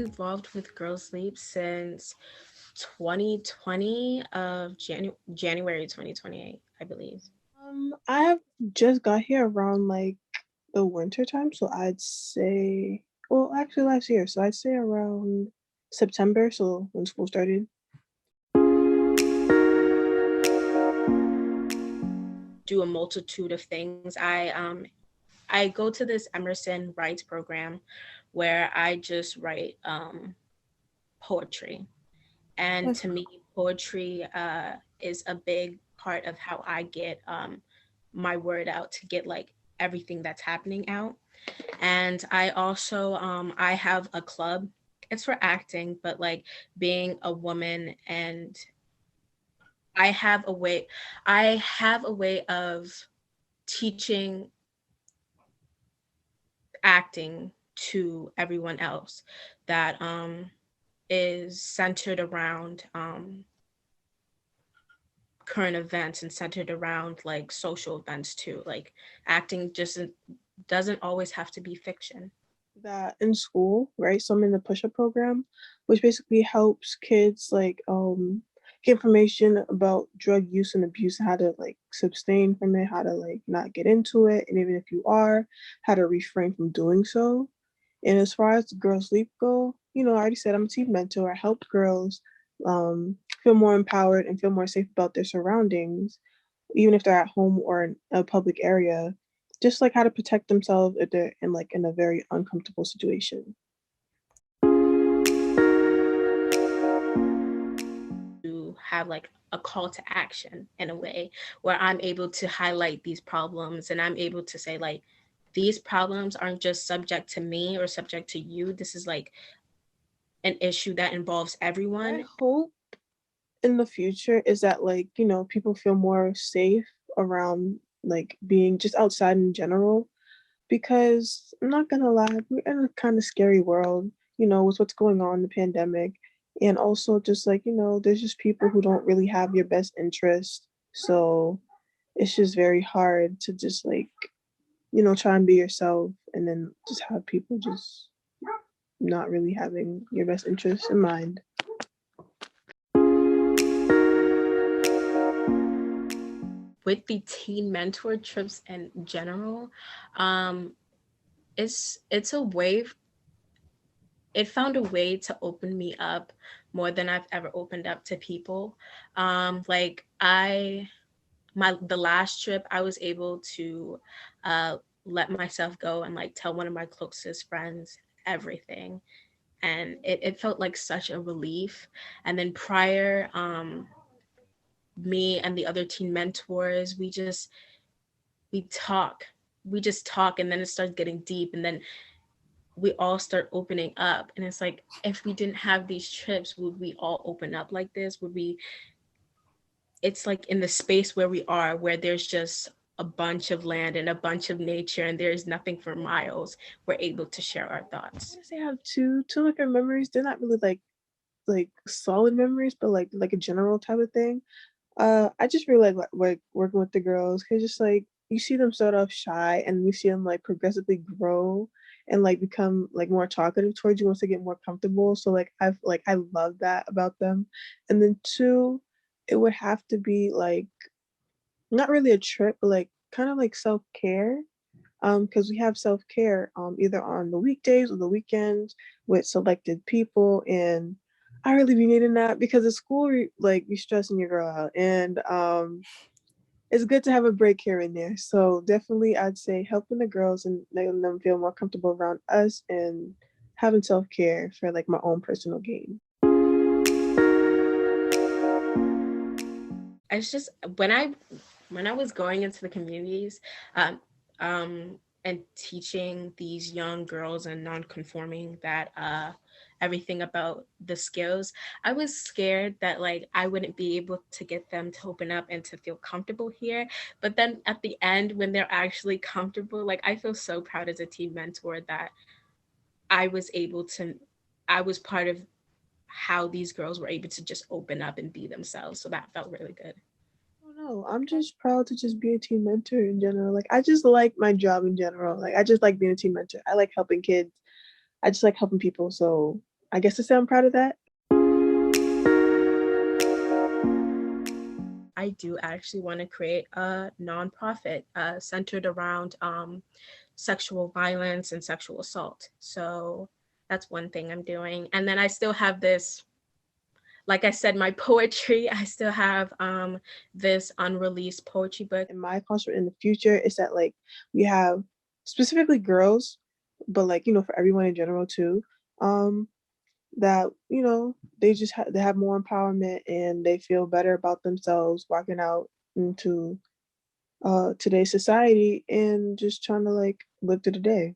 involved with Girls Leap since 2020 of January 2028, I believe. I have just got here around like the winter time, so I'd say, well, actually last year, so I'd say around September, so when school started. Do a multitude of things. I go to this Emerson Writes program where I just write poetry. And That's to me, poetry is a big part of how I get my word out, to get like everything that's happening out. And I also I have a club. It's for acting, but like being a woman, and I have a way I have a way of teaching acting to everyone else that is centered around current events and centered around like social events too. Like acting just doesn't always have to be fiction. that in school, right? So I'm in the push-up program, which basically helps kids like get information about drug use and abuse, how to like sustain from it, how to like not get into it, and even if you are, how to refrain from doing so. And as far as girls leap go, I already said I'm a team mentor. I help girls feel more empowered and feel more safe about their surroundings, even if they're at home or in a public area, just like how to protect themselves if they're in a very uncomfortable situation. To have like a call to action in a way where I'm able to highlight these problems, and I'm able to say like these problems aren't just subject to me or subject to you. This is like an issue that involves What I everyone. hope in the future is that like, people feel more safe around like being just outside in general, because I'm not gonna lie, we're in a kind of scary world, with what's going on in the pandemic. And also just like, there's just people who don't really have your best interest. So it's just very hard to just like, try and be yourself and then just have people just not really having your best interest in mind. With the teen mentor trips in general, um it's a way, it found a way to open me up more than I've ever opened up to people. Like I my the last trip I was able to uh let myself go and like tell one of my closest friends everything, and it felt like such a relief. And then prior, me and the other teen mentors, we talk we just talk, and then it starts getting deep, and then we all start opening up. And it's like, if we didn't have these trips, would we all open up like this? Would we It's like in the space where we are, where there's just a bunch of land and a bunch of nature and there's nothing for miles, we're able to share our I thoughts. want to say I have two like memories. They're not really like solid memories, but like a general type of thing. I just really like working with the girls, cause just like you see them start off shy and you see them like progressively grow and like become like more talkative towards you once they get more comfortable. So I love that about them. And then two, it would have to be like not really a trip, but like kind of like self-care. Because we have self-care either on the weekdays or the weekends with selected people, and I really be needing that because at school like you stressing your girl out, and it's good to have a break here and there. So definitely I'd say helping the girls and letting them feel more comfortable around us and having self-care for like my own personal gain. It's just when I was going into the communities, um, and teaching these young girls and non-conforming that everything about the skills, I was scared that like I wouldn't be able to get them to open up and to feel comfortable here. But then at the end, when they're actually comfortable, like I feel so proud as a team mentor that I was able to, I was part of how these girls were able to just open up and be themselves. So that felt really good. I don't know. I'm just proud to just be a team mentor in general. Like I just like my job in general. Like I just like being a team mentor. I like helping kids. I just like helping people. So I guess to say I'm proud of that. I do actually want to create a nonprofit centered around sexual violence and sexual assault. So that's one thing I'm doing. And then I still have this, like I said, my poetry. I still have this unreleased poetry book. In my culture in the future is that like we have specifically girls, but like, you know, for everyone in general too, um, that, you know, they have more empowerment and they feel better about themselves walking out into today's society and just trying to like live through the day.